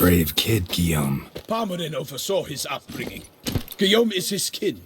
Brave kid, Guillaume. Parmanin oversaw his upbringing. Guillaume is his kin.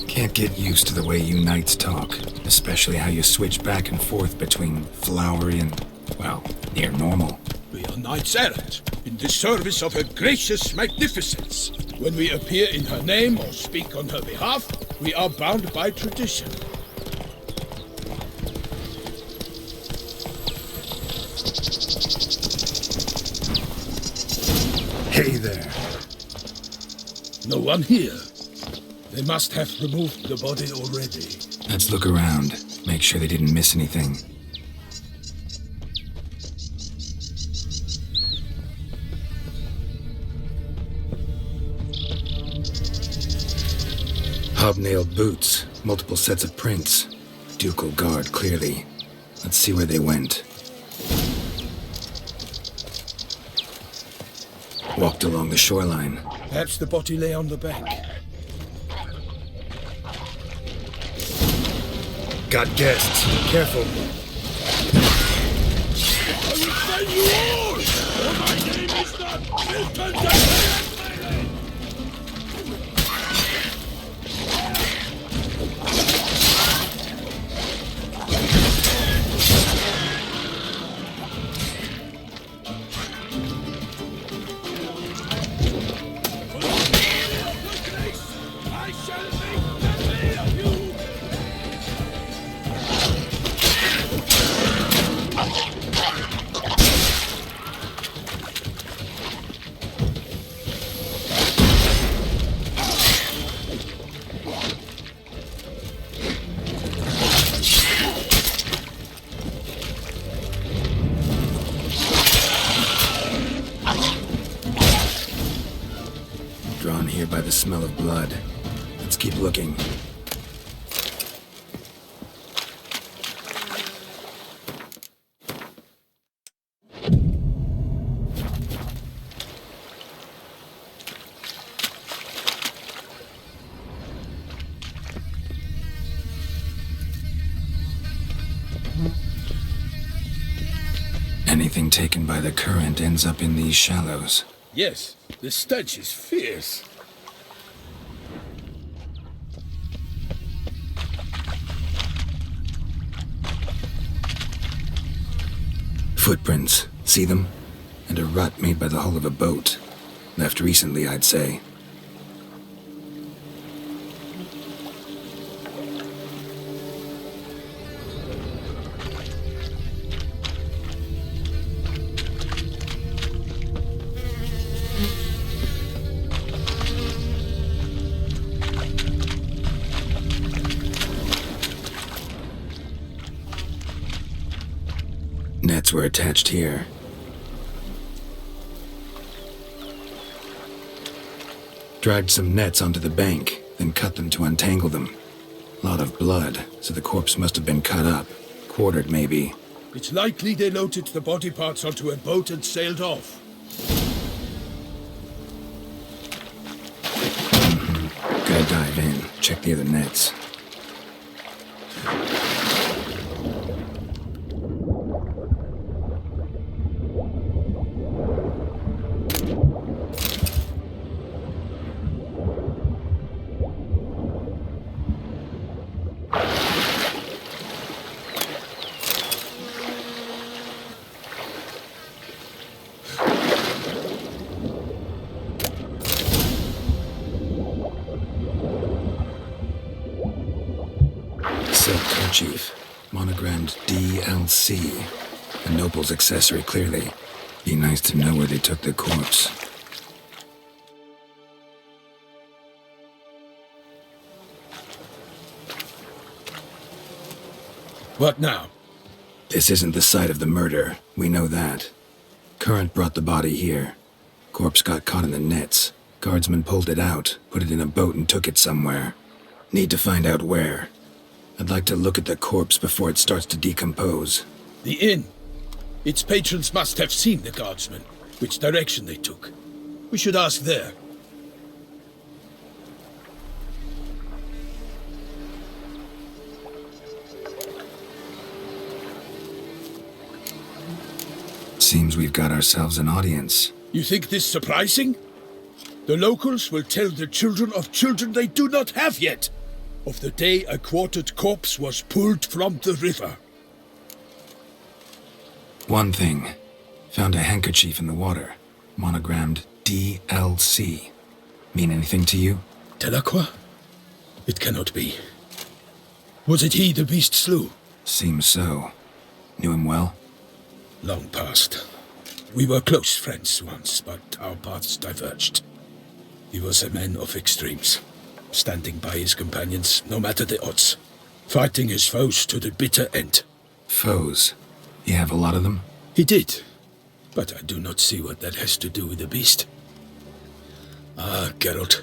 Can't get used to the way you knights talk, especially how you switch back and forth between flowery and, well, near normal. We are knights errant, in the service of her gracious magnificence. When we appear in her name or speak on her behalf, we are bound by tradition. Hey there. No one here. They must have removed the body already. Let's look around, make sure they didn't miss anything. Hobnailed boots, multiple sets of prints. Ducal guard, clearly. Let's see where they went. Walked along the shoreline. Perhaps the body lay on the bank. Got guests. Careful. I will send you all! For my name is not Milton Duchess! I shall make the of you! Drawn here by the smell of blood. Let's keep looking. Anything taken by the current ends up in these shallows. Yes, the stench is fierce. Footprints. See them? And a rut made by the hull of a boat. Left recently, I'd say. Nets were attached here. Dragged some nets onto the bank, then cut them to untangle them. Lot of blood, so the corpse must have been cut up. Quartered, maybe. It's likely they loaded the body parts onto a boat and sailed off. Gotta dive in, check the other nets. Silk kerchief, monogrammed DLC. A noble's accessory, clearly. Be nice to know where they took the corpse. What now? This isn't the site of the murder. We know that. Current brought the body here. Corpse got caught in the nets. Guardsmen pulled it out, put it in a boat and took it somewhere. Need to find out where. I'd like to look at the corpse before it starts to decompose. The inn. Its patrons must have seen the guardsmen, which direction they took. We should ask there. Seems we've got ourselves an audience. You think this surprising? The locals will tell the children of children they do not have yet, of the day a quartered corpse was pulled from the river. One thing. Found a handkerchief in the water. Monogrammed DLC. Mean anything to you? Delacroix? It cannot be. Was it he the beast slew? Seems so. Knew him well? Long past. We were close friends once, but our paths diverged. He was a man of extremes, standing by his companions no matter the odds, fighting his foes to the bitter end. Foes? You have a lot of them? He did, but I do not see what that has to do with the beast. Ah, Geralt,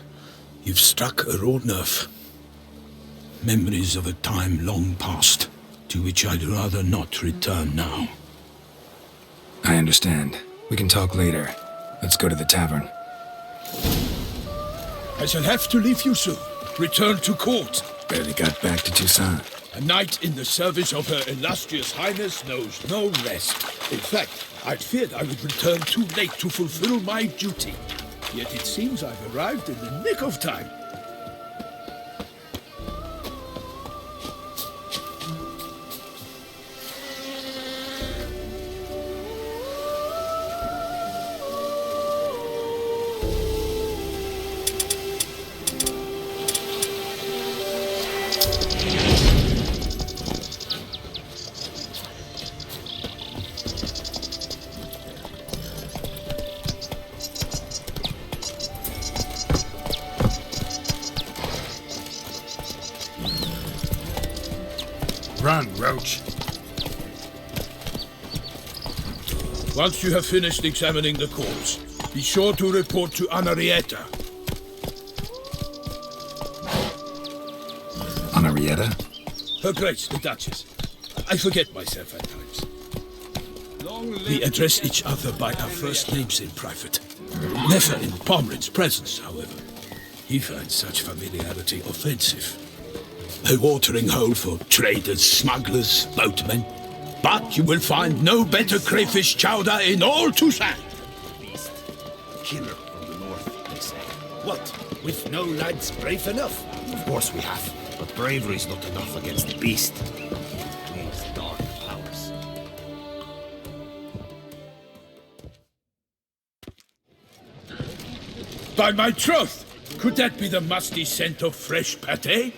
you've struck a raw nerve. Memories of a time long past, to which I'd rather not return now. I understand. We can talk later. Let's go to the tavern. I shall have to leave you soon. Return to court. Barely got back to Toussaint. A knight in the service of Her Illustrious Highness knows no rest. In fact, I'd feared I would return too late to fulfill my duty. Yet it seems I've arrived in the nick of time. Run, Roach. Once you have finished examining the corpse, be sure to report to Anarietta. Anarietta? Her Grace, the Duchess. I forget myself at times. We address each other by our first names in private. Never in Pomrin's presence, however. He finds such familiarity offensive. A watering hole for traders, smugglers, boatmen. But you will find no better crayfish chowder in all Toussaint. Beast. Killer from the north, they say. What? With no lads brave enough? Of course we have. But bravery's not enough against the beast. These dark powers. By my troth! Could that be the musty scent of fresh pâté?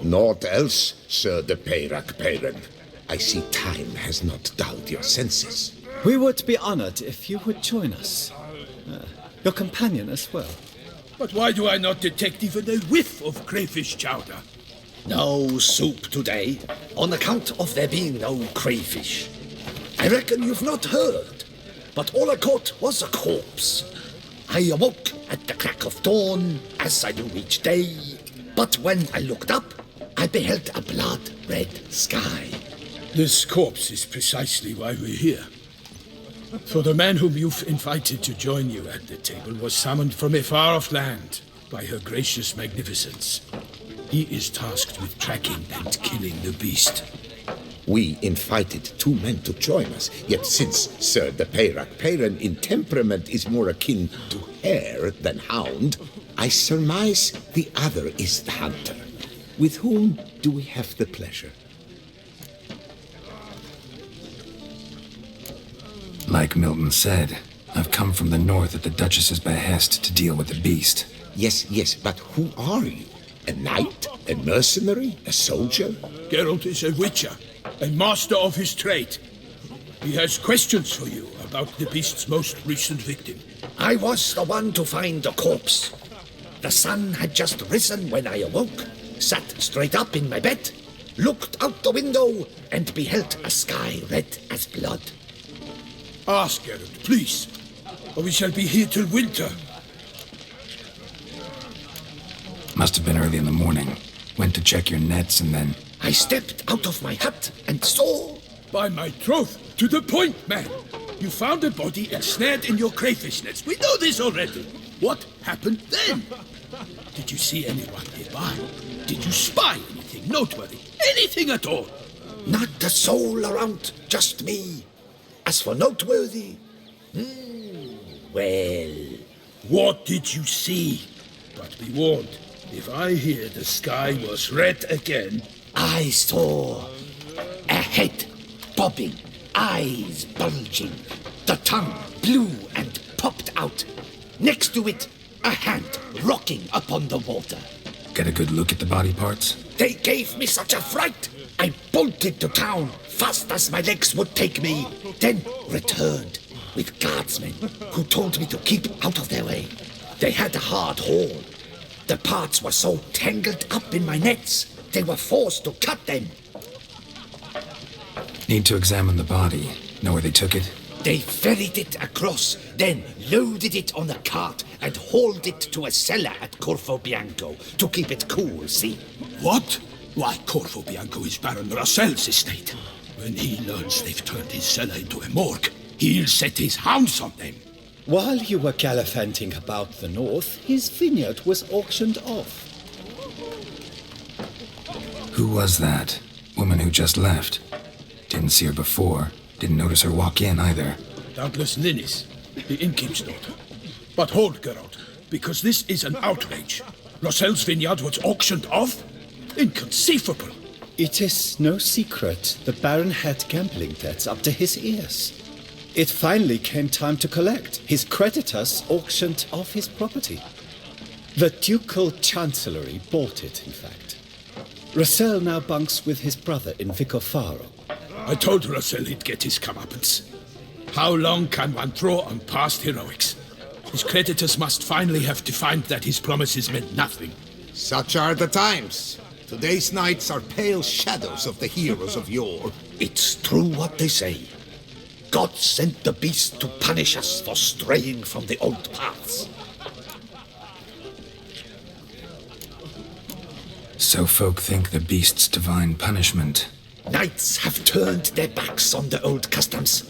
Naught else, Sir de Peyrac-Peyran. I see time has not dulled your senses. We would be honored if you would join us. Your companion as well. But why do I not detect even a whiff of crayfish chowder? No soup today, on account of there being no crayfish. I reckon you've not heard, but all I caught was a corpse. I awoke at the crack of dawn, as I do each day, but when I looked up, I beheld a blood-red sky. This corpse is precisely why we're here. For the man whom you've invited to join you at the table was summoned from a far-off land by her gracious magnificence. He is tasked with tracking and killing the beast. We invited 2 men to join us, yet since Sir de Peyrac-Peyran in temperament is more akin to hare than hound, I surmise the other is the hunter. With whom do we have the pleasure? Like Milton said, I've come from the north at the Duchess's behest to deal with the beast. Yes, but who are you? A knight? A mercenary? A soldier? Geralt is a witcher, a master of his trade. He has questions for you about the beast's most recent victim. I was the one to find the corpse. The sun had just risen when I awoke, sat straight up in my bed, looked out the window, and beheld a sky red as blood. Ask, Geralt, please, or we shall be here till winter. Must have been early in the morning. Went to check your nets and then... I stepped out of my hut and saw... By my troth, to the point, man. You found a body ensnared in your crayfish nets. We know this already. What happened then? Did you see anyone nearby? Did you spy anything noteworthy? Anything at all? Not a soul around, just me. As for noteworthy... well... What did you see? But be warned, if I hear the sky was red again... I saw a head bobbing, eyes bulging, the tongue blue and popped out. Next to it, a hand rocking upon the water. Get a good look at the body parts? They gave me such a fright. I bolted to town fast as my legs would take me, then returned with guardsmen who told me to keep out of their way. They had a hard haul. The parts were so tangled up in my nets, they were forced to cut them. Need to examine the body. Know where they took it? They ferried it across, then loaded it on a cart and hauled it to a cellar at Corvo Bianco to keep it cool, see? What? Why, Corvo Bianco is Baron Russell's estate. When he learns they've turned his cellar into a morgue, he'll set his hounds on them. While you were gallivanting about the north, his vineyard was auctioned off. Who was that? Woman who just left. Didn't see her before. Didn't notice her walk in either. Doubtless Ninnis, the innkeep's daughter. But hold, Geralt, because this is an outrage. Russell's vineyard was auctioned off? Inconceivable. It is no secret the Baron had gambling debts up to his ears. It finally came time to collect. His creditors auctioned off his property. The ducal chancellery bought it, in fact. Russell now bunks with his brother in Vicofaro. I told Russell he'd get his comeuppance. How long can one draw on past heroics? His creditors must finally have to find that his promises meant nothing. Such are the times. Today's knights are pale shadows of the heroes of yore. It's true what they say. God sent the beast to punish us for straying from the old paths. So folk think the beast's divine punishment. Knights have turned their backs on the old customs.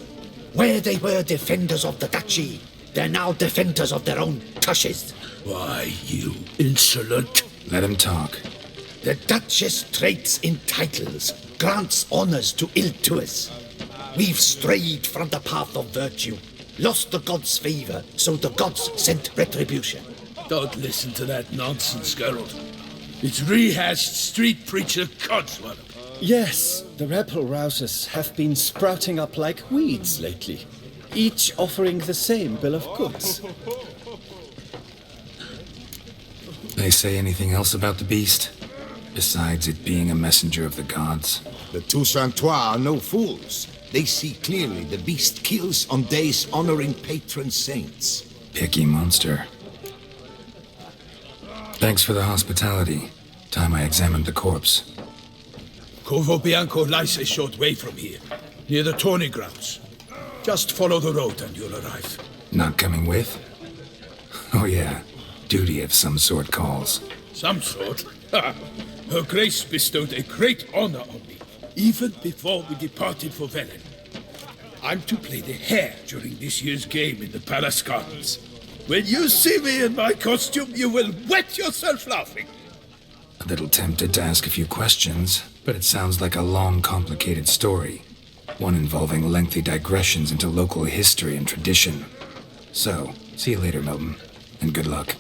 Where they were defenders of the duchy, they're now defenders of their own tushes. Why, you insolent... Let him talk. The Duchess trades in titles, grants honors to ill-doers. We've strayed from the path of virtue, lost the gods' favor, so the gods sent retribution. Don't listen to that nonsense, Geralt. It's rehashed street preacher codswallop. Yes, the rebel rousers have been sprouting up like weeds lately, each offering the same bill of goods. They say anything else about the beast? Besides it being a messenger of the gods? The Toussaint are no fools. They see clearly the beast kills on days honoring patron saints. Picky monster. Thanks for the hospitality. Time I examined the corpse. Corvo Bianco lies a short way from here, near the tourney grounds. Just follow the road and you'll arrive. Not coming with? Oh yeah, duty of some sort calls. Some sort? Her Grace bestowed a great honor on me, even before we departed for Velen. I'm to play the hare during this year's game in the palace gardens. When you see me in my costume, you will wet yourself laughing. A little tempted to ask a few questions, but it sounds like a long, complicated story. One involving lengthy digressions into local history and tradition. So, see you later, Milton, and good luck.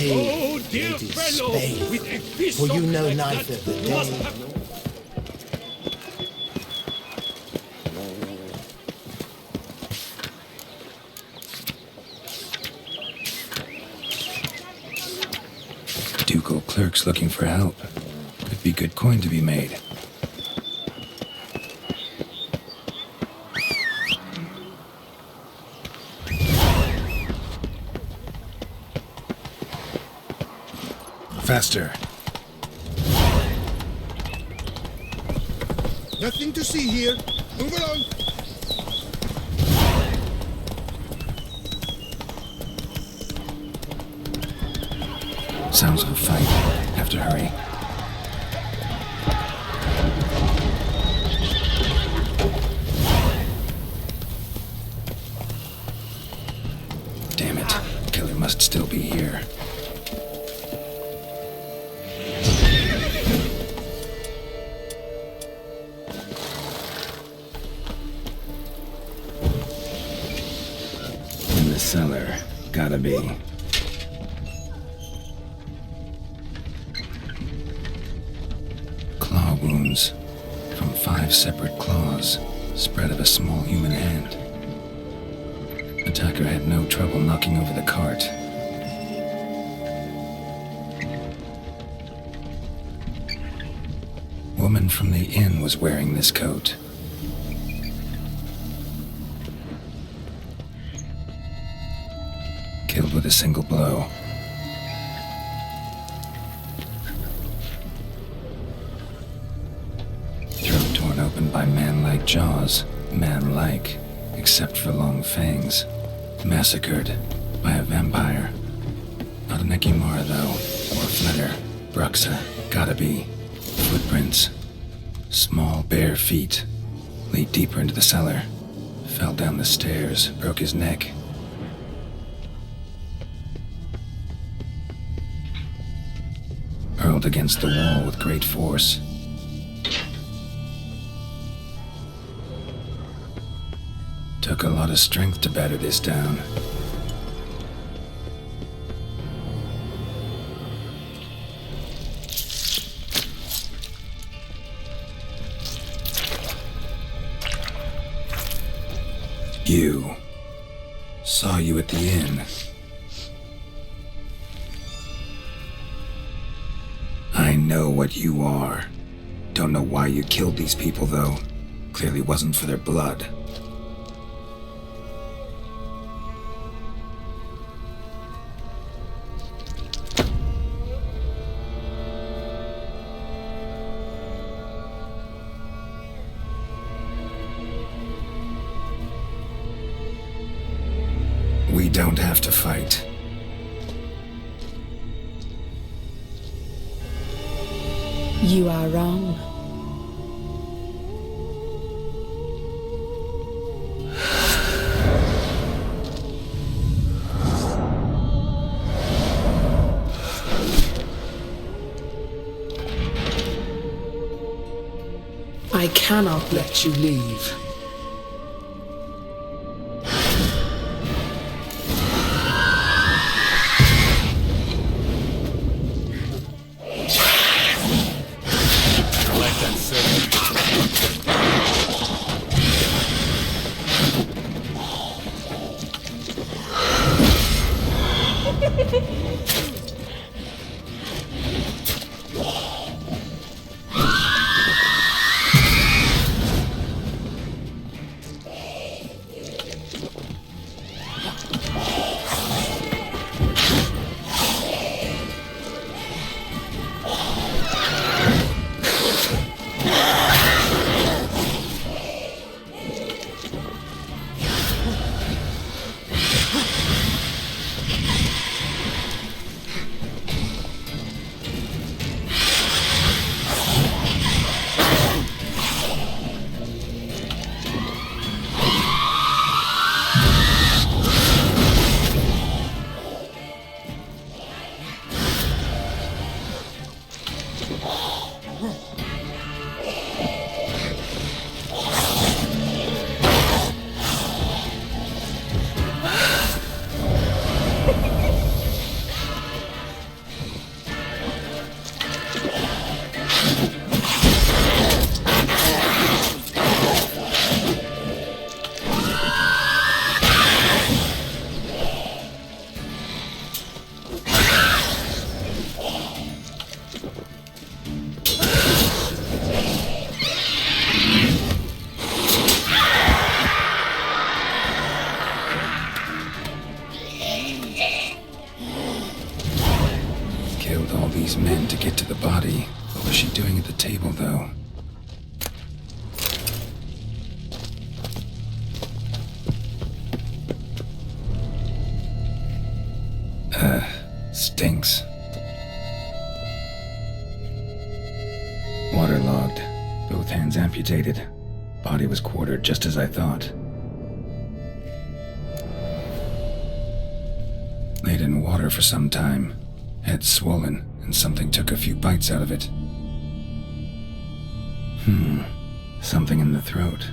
Oh, dear fellow, with a fist for you of know like neither that, the you must day have- clerks looking for help. Could be good coin to be made. Faster. Nothing to see here. Move along. Sounds of a fight. Have to hurry. Damn it. Killer must still be here. In the cellar. Gotta be. Claw wounds from 5 separate claws, spread of a small human hand. Attacker had no trouble knocking over the cart. Woman from the inn was wearing this coat. Killed with a single blow. Throat torn open by man-like jaws. Man-like, except for long fangs. Massacred by a vampire. Not an Ekimara, though, or Fletter. Bruxa, gotta be. Footprints. Small, bare feet. Lead deeper into the cellar. Fell down the stairs, broke his neck. Hurled against the wall with great force. Took a lot of strength to batter this down. You. Saw you at the inn. I know what you are. Don't know why you killed these people, though. Clearly wasn't for their blood. We don't have to fight. You are wrong. I cannot let you leave. all these men to get to the body. What was she doing at the table, though? Stinks. Waterlogged. Both hands amputated. Body was quartered just as I thought. Laid in water for some time. Head swollen, and something took a few bites out of it. Something in the throat.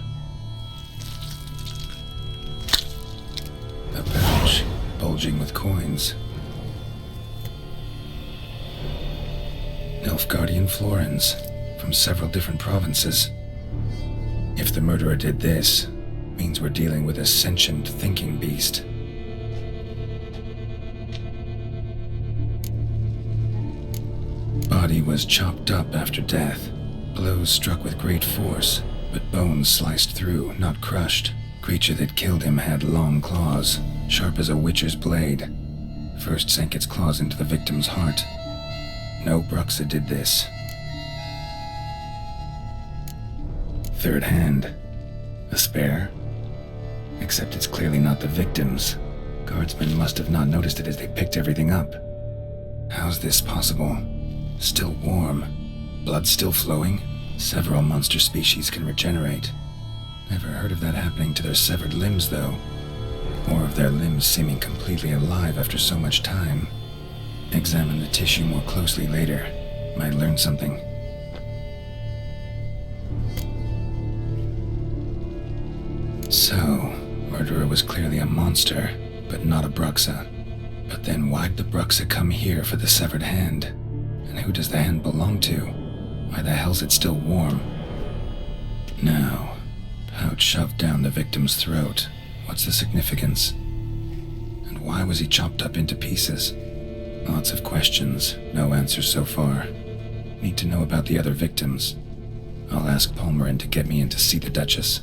A pouch, bulging with coins. Nilfgaardian florins, from several different provinces. If the murderer did this, means we're dealing with a sentient thinking beast. Body was chopped up after death. Blows struck with great force, but bones sliced through, not crushed. Creature that killed him had long claws, sharp as a witcher's blade. First sank its claws into the victim's heart. No Bruxa did this. Third hand. A spare? Except it's clearly not the victim's. Guardsmen must have not noticed it as they picked everything up. How's this possible? Still warm. Blood still flowing? Several monster species can regenerate. Never heard of that happening to their severed limbs, though. Or of their limbs seeming completely alive after so much time. Examine the tissue more closely later. Might learn something. So, murderer was clearly a monster, but not a Bruxa. But then why'd the Bruxa come here for the severed hand? And who does the hand belong to? Why the hell's it still warm? Now, pouch shoved down the victim's throat. What's the significance? And why was he chopped up into pieces? Lots of questions, no answers so far. Need to know about the other victims. I'll ask Palmerin to get me in to see the Duchess.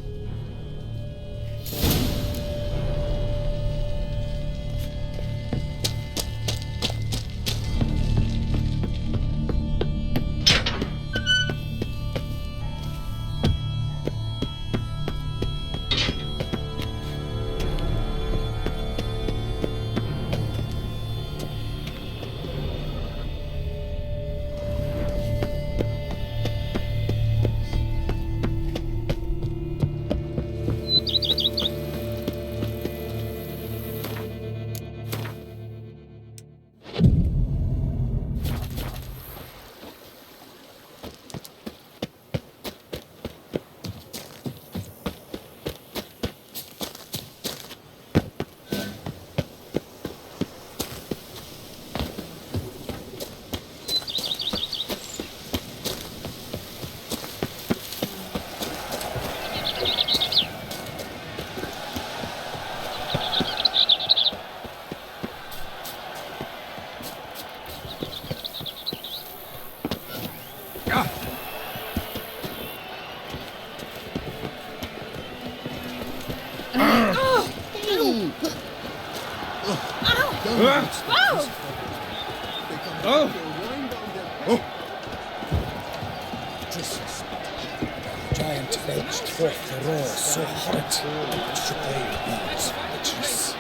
Giant belched forth a roar so hot it shook their knees for the cheese.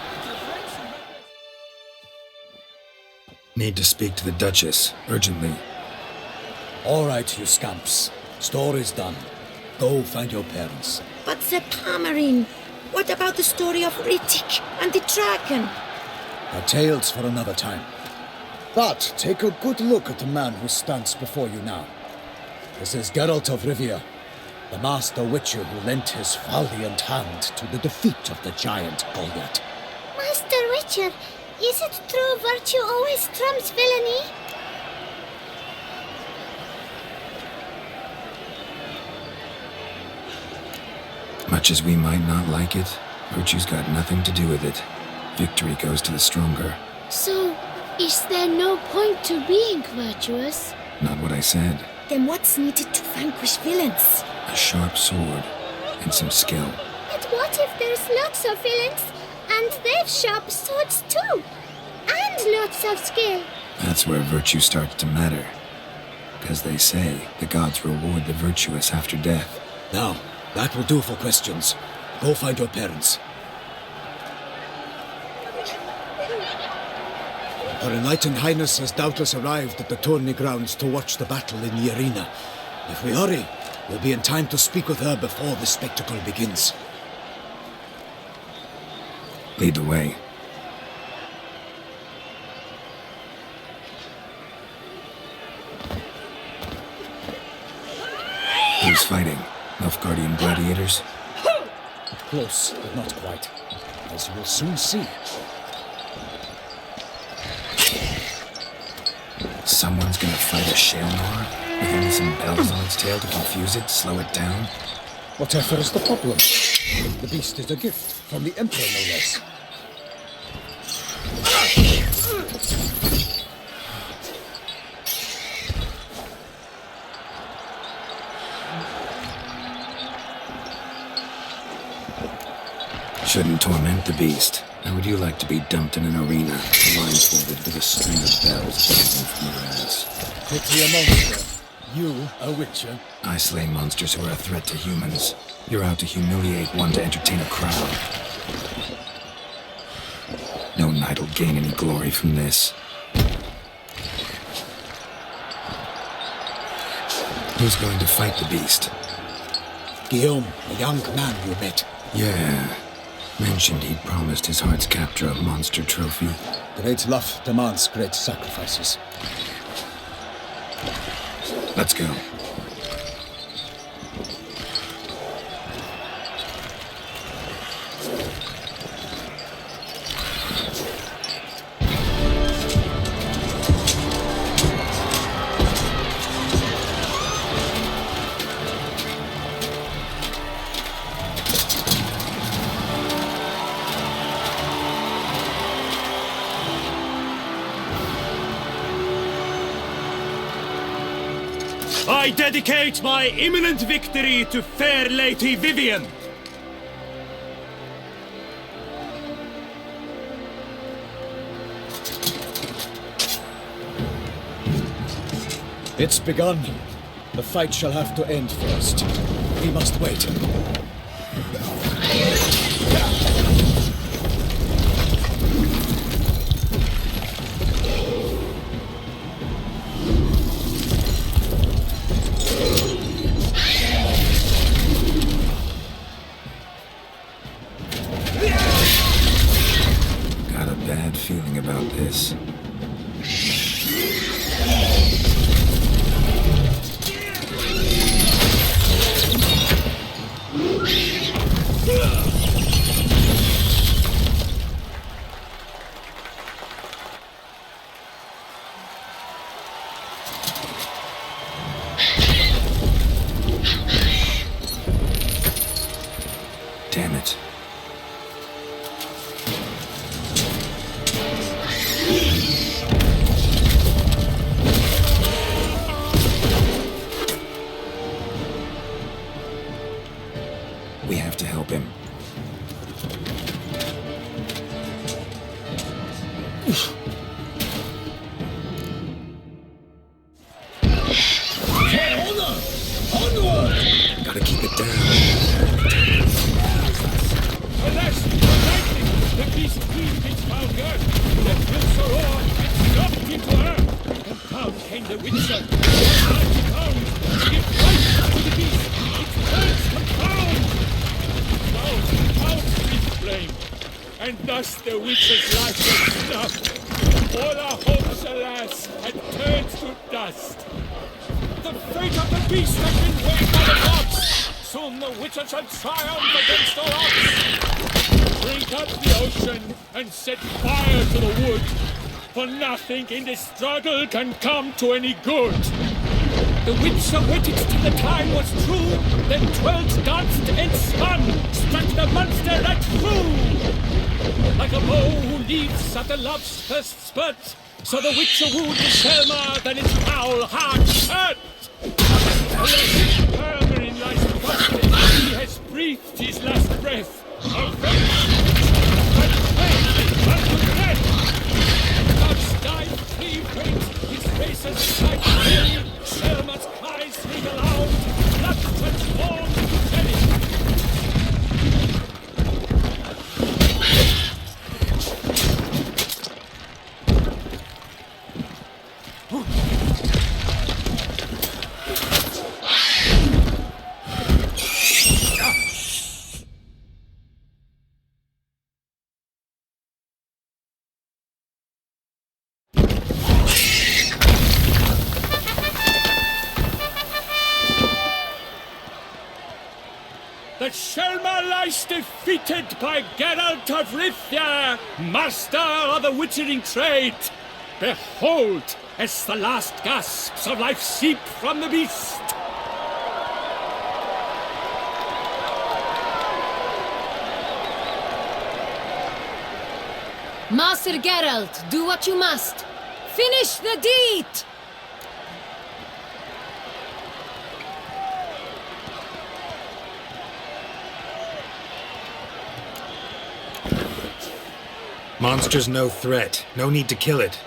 Need to speak to the Duchess, urgently. All right, you scamps. Story's done. Go find your parents. But the Palmerin, what about the story of Rittik and the dragon? A tale's for another time. But take a good look at the man who stands before you now. This is Geralt of Rivia, the master witcher who lent his valiant hand to the defeat of the giant Goliath. Master Witcher, is it true virtue always trumps villainy? Much as we might not like it, virtue's got nothing to do with it. Victory goes to the stronger. So, is there no point to being virtuous? Not what I said. Then what's needed to vanquish villains? A sharp sword and some skill. But what if there's lots of villains and they've sharp swords too? And lots of skill? That's where virtue starts to matter. Because they say the gods reward the virtuous after death. Now, that will do for questions. Go find your parents. Her Enlightened Highness has doubtless arrived at the tourney grounds to watch the battle in the arena. If we hurry, we'll be in time to speak with her before the spectacle begins. Lead the way. Who's fighting? Nilfgaardian gladiators? Close, but not quite. As you will soon see. Someone's gonna fight a Shaelmaar? With only some bells on its tail to confuse it, slow it down? Whatever is the problem? The beast is a gift from the Emperor, no less. Shouldn't torment the beast. How would you like to be dumped in an arena, blindfolded with a string of bells dangling from your ass? Pity a monster. You, a witcher? I slay monsters who are a threat to humans. You're out to humiliate one to entertain a crowd. No knight will gain any glory from this. Who's going to fight the beast? Guillaume, a young man you met. Yeah. Mentioned he'd promised his heart's captor a monster trophy. Great love demands great sacrifices. Let's go. I dedicate my imminent victory to fair Lady Vivian. It's begun. The fight shall have to end first. We must wait. Got a bad feeling about this. Damn it. We have to help him. Gotta keep it down. Alas, lightning! The beast cleaved its foul girth. The prince roared and stomped into her. And down came the witcher. 90 pounds to give life to the beast. Its turns confound. Now, out with flame. And thus the witcher's life was snuffed. All our hopes, alas, had turned to dust. The fate of the beast has been weighed by the gods. Soon the witcher shall triumph against all odds. Drink up the ocean and set fire to the wood. For nothing in this struggle can come to any good. The witcher waited till the time was true, then twirled, danced, and spun, struck the monster right through. Like a bow who leaves at the love's first spurt, so the witcher wooed the Shaelmaar, then its foul heart hurt. Permanent lies crusted, he has breathed his last breath. Of vengeance, but pain unto death. Love's dive, cleave, that Shaelmaar lies defeated by Geralt of Rivia, master of the witchering trade. Behold, as the last gasps of life seep from the beast. Master Geralt, do what you must. Finish the deed! Monster's no threat. No need to kill it.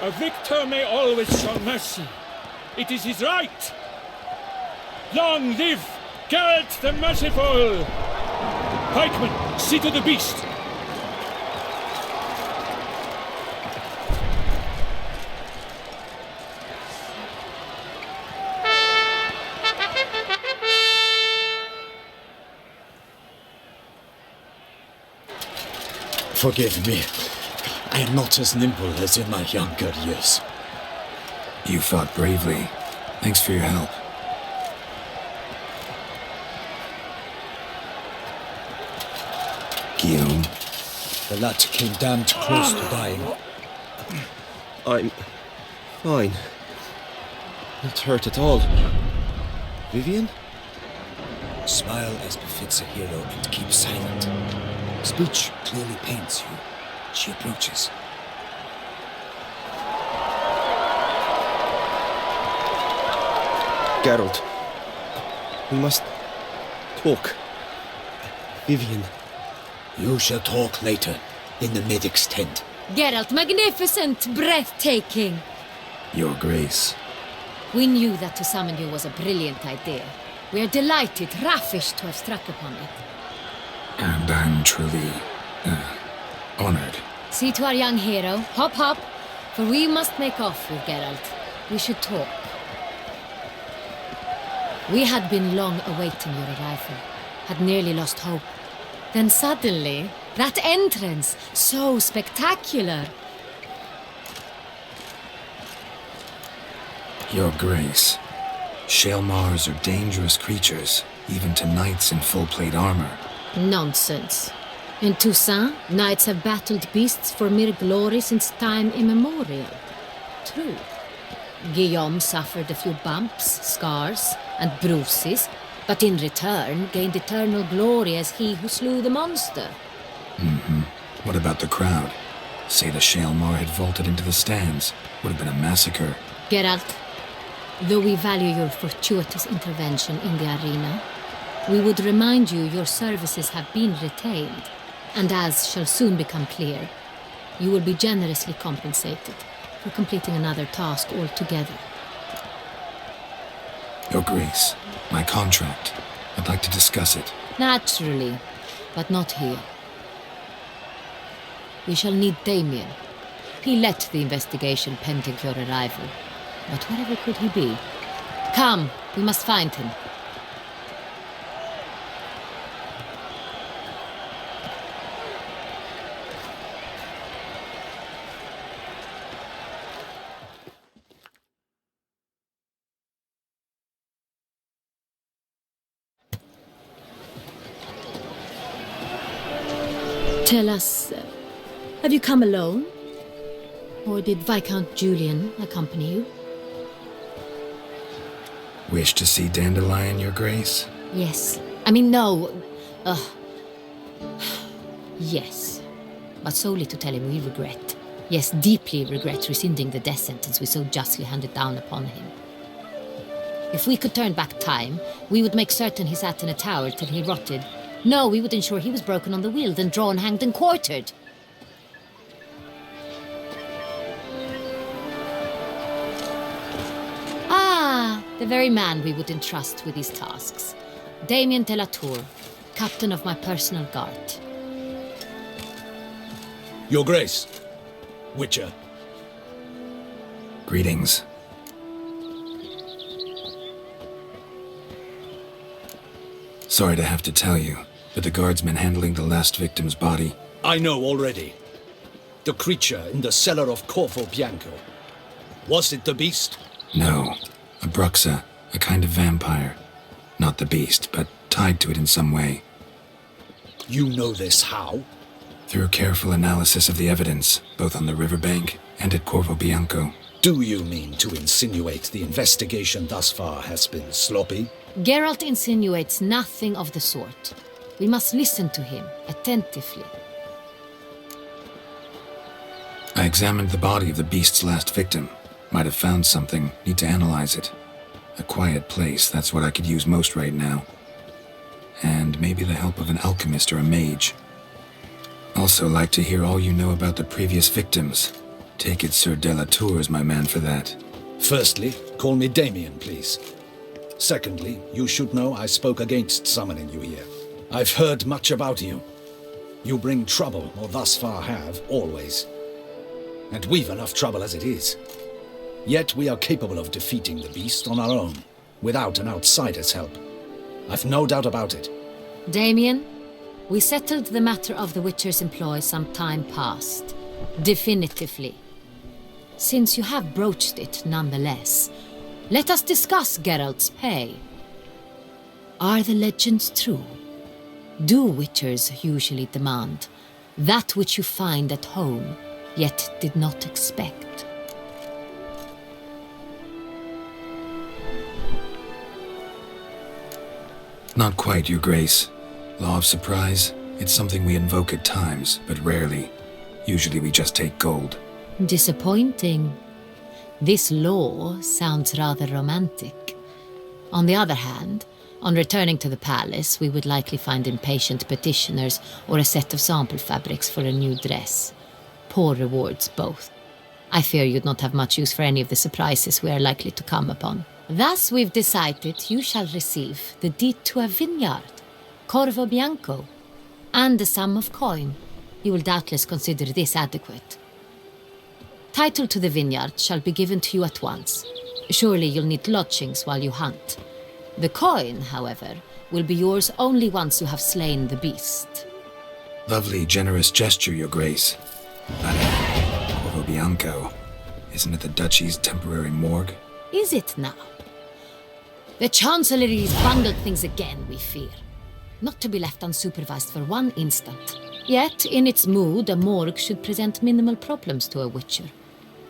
A victor may always show mercy. It is his right. Long live Geralt the Merciful! Pikemen, see to the beast. Forgive me. I am not as nimble as in my younger years. You fought bravely. Thanks for your help. Guillaume? The lad came damned close to dying. I'm fine. Not hurt at all. Vivian? Smile as befits a hero and keep silent. Speech clearly pains you. She approaches. Geralt. We must talk. Vivian. You shall talk later, in the medic's tent. Geralt, magnificent, breathtaking. Your Grace. We knew that to summon you was a brilliant idea. We are delighted, ravished to have struck upon it. And I'm truly, honored. See to our young hero. Hop, hop. For we must make off with Geralt. We should talk. We had been long awaiting your arrival. Had nearly lost hope. Then suddenly, that entrance, so spectacular. Your Grace. Shaelmaars are dangerous creatures, even to knights in full-plate armor. Nonsense. In Toussaint, knights have battled beasts for mere glory since time immemorial. True. Guillaume suffered a few bumps, scars, and bruises, but in return gained eternal glory as he who slew the monster. What about the crowd? Say the Shaelmaar had vaulted into the stands. Would have been a massacre. Geralt, though we value your fortuitous intervention in the arena, we would remind you your services have been retained, and as shall soon become clear, you will be generously compensated for completing another task altogether. Your Grace, my contract. I'd like to discuss it. Naturally, but not here. We shall need Damian. He led the investigation pending your arrival. But wherever could he be? Come, we must find him. Tell us, have you come alone? Or did Viscount Julian accompany you? Wish to see Dandelion, Your Grace? Yes. I mean, no. Yes. But solely to tell him we regret. Yes, deeply regret rescinding the death sentence we so justly handed down upon him. If we could turn back time, we would make certain he sat in a tower till he rotted. No, we would ensure he was broken on the wheel, then drawn, hanged, and quartered. Ah, the very man we would entrust with these tasks. Damian de la Tour, captain of my personal guard. Your Grace, Witcher. Greetings. Sorry to have to tell you, but the guardsman handling the last victim's body... I know already. The creature in the cellar of Corvo Bianco. Was it the beast? No. A bruxa, a kind of vampire. Not the beast, but tied to it in some way. You know this how? Through careful analysis of the evidence, both on the riverbank and at Corvo Bianco. Do you mean to insinuate the investigation thus far has been sloppy? Geralt insinuates nothing of the sort. We must listen to him attentively. I examined the body of the beast's last victim. Might have found something, need to analyze it. A quiet place, that's what I could use most right now. And maybe the help of an alchemist or a mage. Also like to hear all you know about the previous victims. Take it Sir Delatour is my man for that. Firstly, call me Damian, please. Secondly, you should know I spoke against summoning you here. I've heard much about you. You bring trouble, or thus far have, always. And we've enough trouble as it is. Yet we are capable of defeating the beast on our own, without an outsider's help. I've no doubt about it. Damian, we settled the matter of the Witcher's employ some time past. Definitively. Since you have broached it nonetheless, let us discuss Geralt's pay. Are the legends true? Do Witchers usually demand that which you find at home, yet did not expect? Not quite, Your Grace. Law of surprise, it's something we invoke at times, but rarely. Usually we just take gold. Disappointing. This law sounds rather romantic. On the other hand, on returning to the palace, we would likely find impatient petitioners or a set of sample fabrics for a new dress. Poor rewards, both. I fear you'd not have much use for any of the surprises we are likely to come upon. Thus, we've decided you shall receive the deed to a vineyard, Corvo Bianco, and a sum of coin. You will doubtless consider this adequate. Title to the vineyard shall be given to you at once. Surely you'll need lodgings while you hunt. The coin, however, will be yours only once you have slain the beast. Lovely, generous gesture, Your Grace. But Corvo Bianco, isn't it the Duchy's temporary morgue? Is it now? The Chancellery's bungled things again, we fear. Not to be left unsupervised for one instant. Yet, in its mood, a morgue should present minimal problems to a Witcher.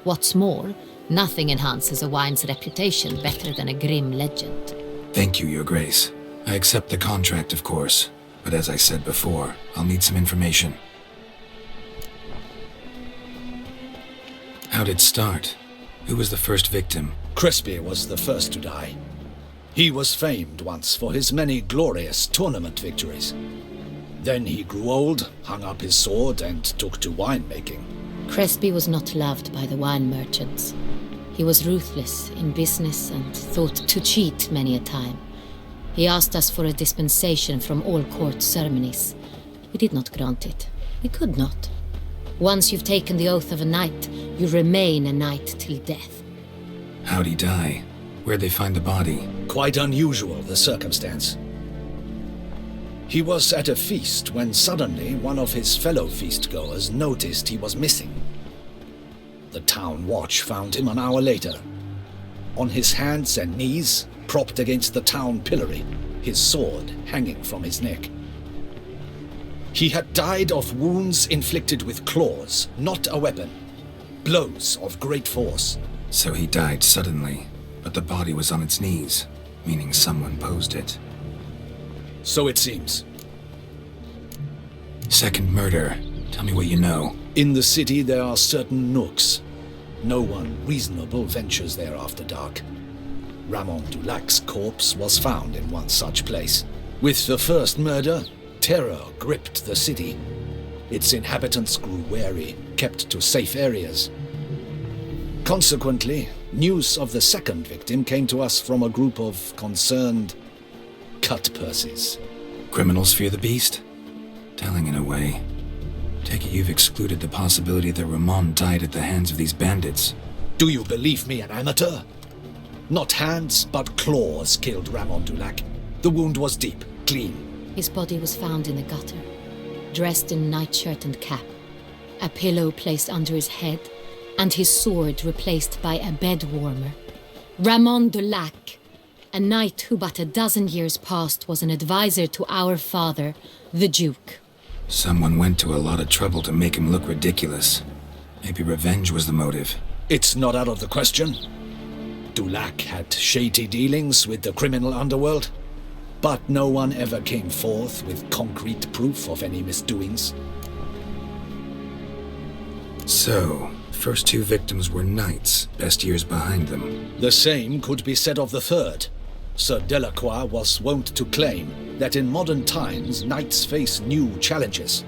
What's more, nothing enhances a wine's reputation better than a grim legend. Thank you, Your Grace. I accept the contract, of course. But as I said before, I'll need some information. How'd it start? Who was the first victim? Crespi was the first to die. He was famed once for his many glorious tournament victories. Then he grew old, hung up his sword, and took to winemaking. Crespi was not loved by the wine merchants. He was ruthless in business and thought to cheat many a time. He asked us for a dispensation from all court ceremonies. We did not grant it. We could not. Once you've taken the oath of a knight, you remain a knight till death. How'd he die? Where'd they find the body? Quite unusual, the circumstance. He was at a feast when suddenly one of his fellow feastgoers noticed he was missing. The town watch found him an hour later. On his hands and knees, propped against the town pillory, his sword hanging from his neck. He had died of wounds inflicted with claws, not a weapon. Blows of great force. So he died suddenly, but the body was on its knees, meaning someone posed it. So it seems. Second murder. Tell me what you know. In the city there are certain nooks. No one reasonable ventures there after dark. Ramon Dulac's corpse was found in one such place. With the first murder, terror gripped the city. Its inhabitants grew wary, kept to safe areas. Consequently, news of the second victim came to us from a group of concerned cut-purses. Criminals fear the beast? Telling in a way. Take it you've excluded the possibility that Ramon died at the hands of these bandits. Do you believe me an amateur? Not hands, but claws killed Ramon Dulac. The wound was deep, clean. His body was found in a gutter, dressed in nightshirt and cap, a pillow placed under his head, and his sword replaced by a bed warmer. Ramon Dulac, a A knight who but a dozen years past was an advisor to our father, the Duke. Someone went to a lot of trouble to make him look ridiculous. Maybe revenge was the motive. It's not out of the question. Dulac had shady dealings with the criminal underworld, but no one ever came forth with concrete proof of any misdoings. So, first two victims were knights, best years behind them. The same could be said of the third. Sir Delacroix was wont to claim that in modern times knights face new challenges,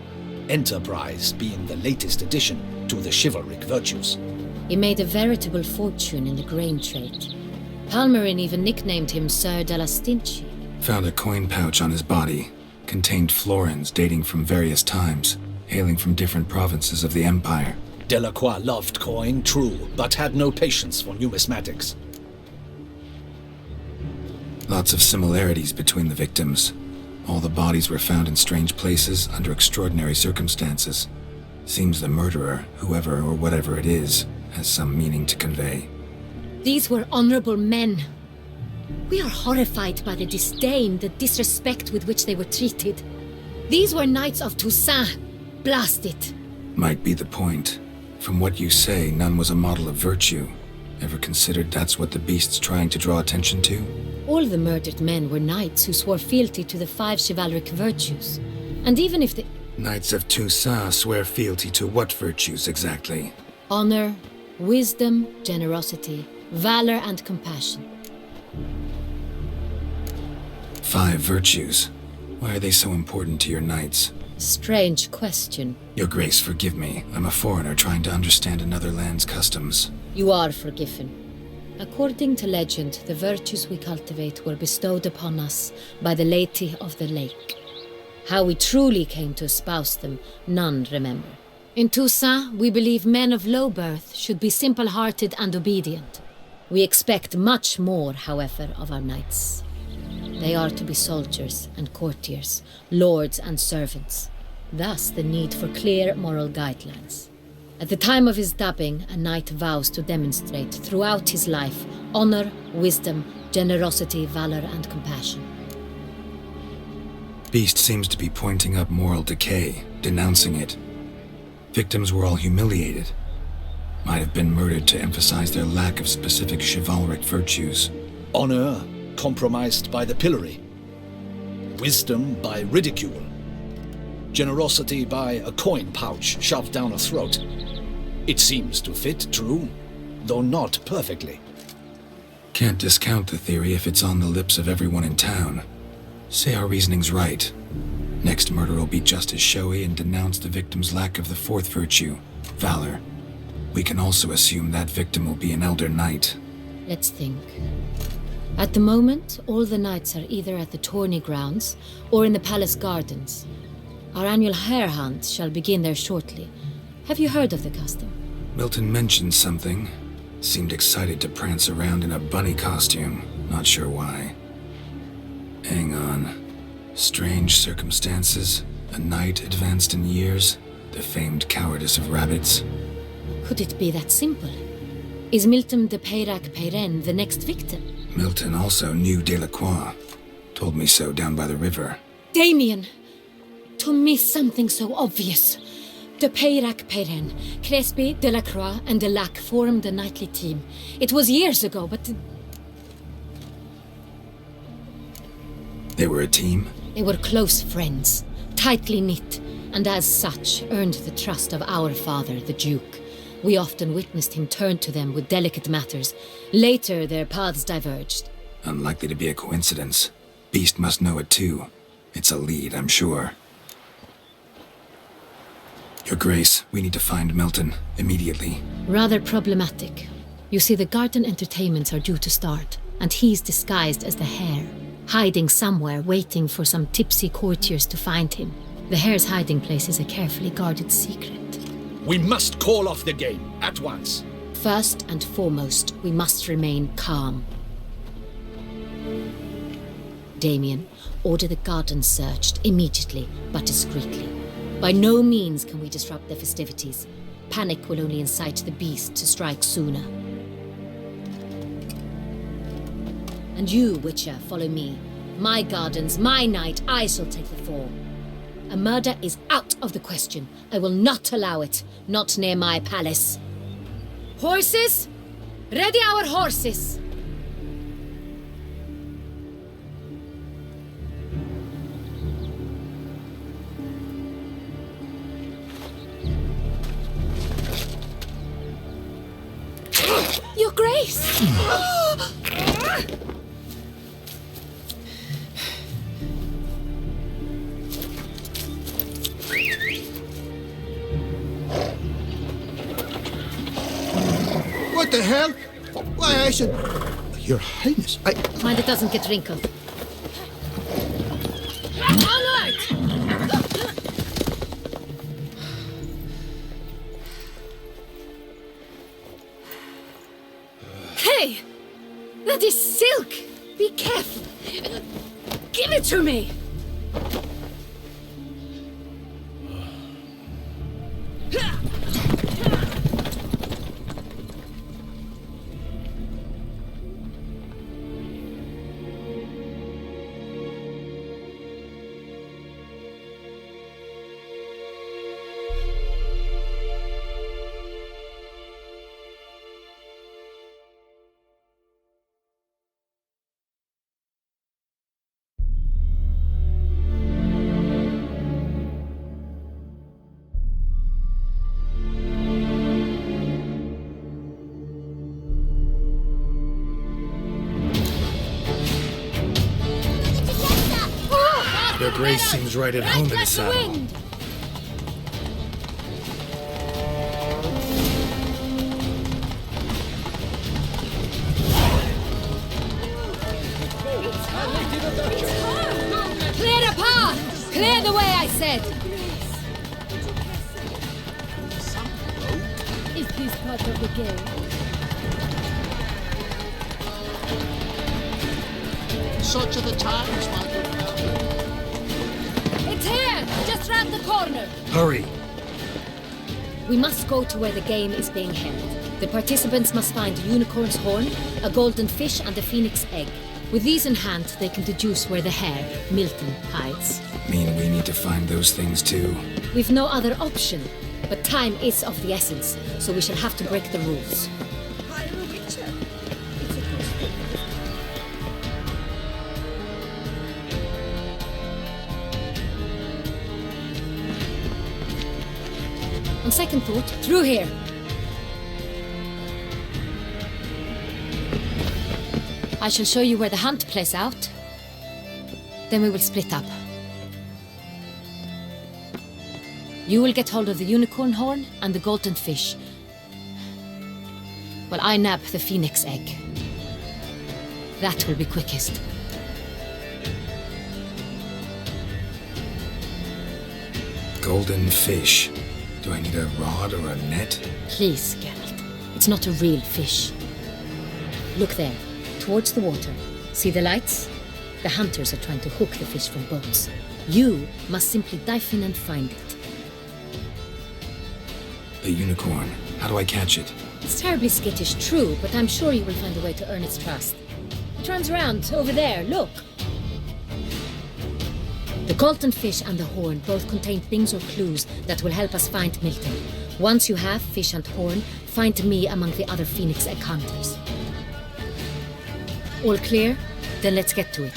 enterprise being the latest addition to the chivalric virtues. He made a veritable fortune in the grain trade. Palmerin even nicknamed him Sir de la Stinchi. Found a coin pouch on his body. Contained florins dating from various times, hailing from different provinces of the Empire. Delacroix loved coin, true, but had no patience for numismatics. Lots of similarities between the victims. All the bodies were found in strange places under extraordinary circumstances. Seems the murderer, whoever or whatever it is, has some meaning to convey. These were honorable men. We are horrified by the disdain, the disrespect with which they were treated. These were knights of Toussaint. Blast it. Might be the point. From what you say, none was a model of virtue. Ever considered that's what the beast's trying to draw attention to? All the murdered men were knights who swore fealty to the 5 chivalric virtues. And even if the... Knights of Toussaint swear fealty to what virtues exactly? Honor, wisdom, generosity, valor, and compassion. 5 virtues. Why are they so important to your knights? Strange question. Your Grace, forgive me. I'm a foreigner trying to understand another land's customs. You are forgiven. According to legend, the virtues we cultivate were bestowed upon us by the Lady of the Lake. How we truly came to espouse them, none remember. In Toussaint, we believe men of low birth should be simple-hearted and obedient. We expect much more, however, of our knights. They are to be soldiers and courtiers, lords and servants. Thus the need for clear moral guidelines. At the time of his dubbing, a knight vows to demonstrate throughout his life honor, wisdom, generosity, valor, and compassion. Beast seems to be pointing up moral decay, denouncing it. Victims were all humiliated. Might have been murdered to emphasize their lack of specific chivalric virtues. Honor compromised by the pillory. Wisdom by ridicule. Generosity by a coin pouch shoved down a throat. It seems to fit, true, though not perfectly. Can't discount the theory if it's on the lips of everyone in town. Say our reasoning's right. Next murder will be just as showy and denounce the victim's lack of the 4th virtue, valor. We can also assume that victim will be an elder knight. Let's think. At the moment, all the knights are either at the tourney grounds or in the palace gardens. Our annual hare hunt shall begin there shortly. Have you heard of the custom? Milton mentioned something. Seemed excited to prance around in a bunny costume. Not sure why. Hang on. Strange circumstances. A knight advanced in years. The famed cowardice of rabbits. Could it be that simple? Is Milton de Peyrac-Peyren the next victim? Milton also knew Delacroix. Told me so down by the river. Damian! To miss something so obvious. De Peyrac-Peyren, Crespi, Delacroix, and Delac formed a knightly team. It was years ago, but... They were a team? They were close friends, tightly knit, and as such earned the trust of our father, the Duke. We often witnessed him turn to them with delicate matters. Later, their paths diverged. Unlikely to be a coincidence. Beast must know it too. It's a lead, I'm sure. Your Grace, we need to find Milton, immediately. Rather problematic. You see, the garden entertainments are due to start, and he's disguised as the hare, hiding somewhere, waiting for some tipsy courtiers to find him. The hare's hiding place is a carefully guarded secret. We must call off the game, at once. First and foremost, we must remain calm. Damian, order the garden searched immediately, but discreetly. By no means can we disrupt the festivities. Panic will only incite the beast to strike sooner. And you, Witcher, follow me. My gardens, my night, I shall take the fall. A murder is out of the question. I will not allow it. Not near my palace. Horses? Ready our horses! Your Grace! What the hell? Why, I should... Your Highness, Mind it doesn't get wrinkled. Onward! Hey! That is silk! Be careful! Give it to me! Your Grace seems right at home in the saddle. Clear a path! Clear the way, I said! Is this part of the game? Such are the times, my good fellow. It's here! Just round the corner! Hurry! We must go to where the game is being held. The participants must find a unicorn's horn, a golden fish, and a phoenix egg. With these in hand, they can deduce where the hare, Milton, hides. Mean we need to find those things too? We've no other option, but time is of the essence, so we shall have to break the rules. On second thought, through here. I shall show you where the hunt plays out. Then we will split up. You will get hold of the unicorn horn and the golden fish, while I nab the phoenix egg. That will be quickest. Golden fish. Do I need a rod or a net? Please, Geralt. It's not a real fish. Look there, towards the water. See the lights? The hunters are trying to hook the fish from boats. You must simply dive in and find it. The unicorn. How do I catch it? It's terribly skittish, true, but I'm sure you will find a way to earn its trust. It runs around, over there, look. The golden fish and the horn both contain things or clues that will help us find Milton. Once you have fish and horn, find me among the other phoenix egg hunters. All clear? Then let's get to it.